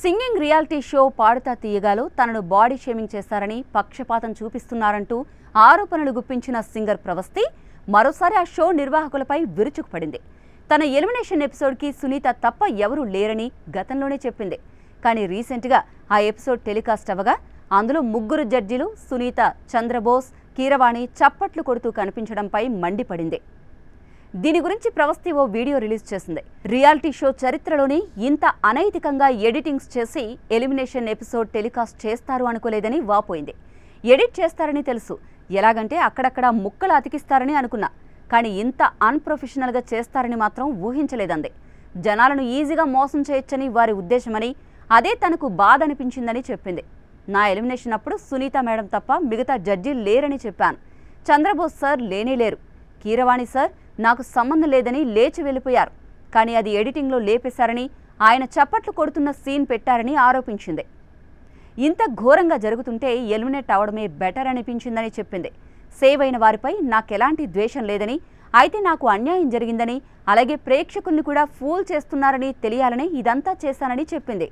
Singing reality show పాడుతా తీయగాలో తనను body shaming చేశారని పక్షపాతం చూపిస్తున్నారంటూ ఆరోపణలు గుప్పించిన సింగర్ ప్రవస్తి మరోసారి ఆ షో నిర్వాహకులపై విరుచుకుపడింది. తన ఎలిమినేషన్ ఎపిసోడ్కి సునీత తప్ప ఎవరూ లేరని గతంలోనే చెప్పింది. కానీ రీసెంట్గా ఆ ఎపిసోడ్ టెలికాస్ట్ అవ్వగా అందులో ముగ్గురు జడ్జీలు సునీత, చంద్రబోస్, కీరవాణి చప్పట్లు కొడుతూ కనిపించడంపై మండిపడింది. దీని గురించి ప్రవస్తి ఓ వీడియో రిలీజ్ చేసింది. రియాలిటీ షో చరిత్రలోని ఇంత అనైతికంగా ఎడిటింగ్స్ చేసి ఎలిమినేషన్ ఎపిసోడ్ టెలికాస్ట్ చేస్తారు అనుకోలేదని వాపోయింది. ఎడిట్ చేస్తారని తెలుసు, ఎలాగంటే అక్కడక్కడ ముక్కలు అతికిస్తారని అనుకున్నా, కానీ ఇంత అన్ప్రొఫెషనల్గా చేస్తారని మాత్రం ఊహించలేదంది. జనాలను ఈజీగా మోసం చేయొచ్చని వారి ఉద్దేశమని, అదే తనకు బాధ అనిపించిందని చెప్పింది. నా ఎలిమినేషన్ అప్పుడు సునీత మేడం తప్ప మిగతా జడ్జీలు లేరని చెప్పాను. చంద్రబోస్ సార్ లేనే లేరు. కీరవాణి సార్ నాకు సంబంధం లేదని లేచి వెళ్ళిపోయారు. కానీ అది ఎడిటింగ్లో లేపేశారని, ఆయన చప్పట్లు కొడుతున్న సీన్ పెట్టారని ఆరోపించింది. ఇంత ఘోరంగా జరుగుతుంటే ఎలిమినేట్ అవడమే బెటర్ అనిపించిందని చెప్పింది. సేవ్ అయిన వారిపై నాకెలాంటి ద్వేషం లేదని, అయితే నాకు అన్యాయం జరిగిందని, అలాగే ప్రేక్షకుల్ని కూడా ఫూల్ చేస్తున్నారని తెలియాలని ఇదంతా చేశానని చెప్పింది.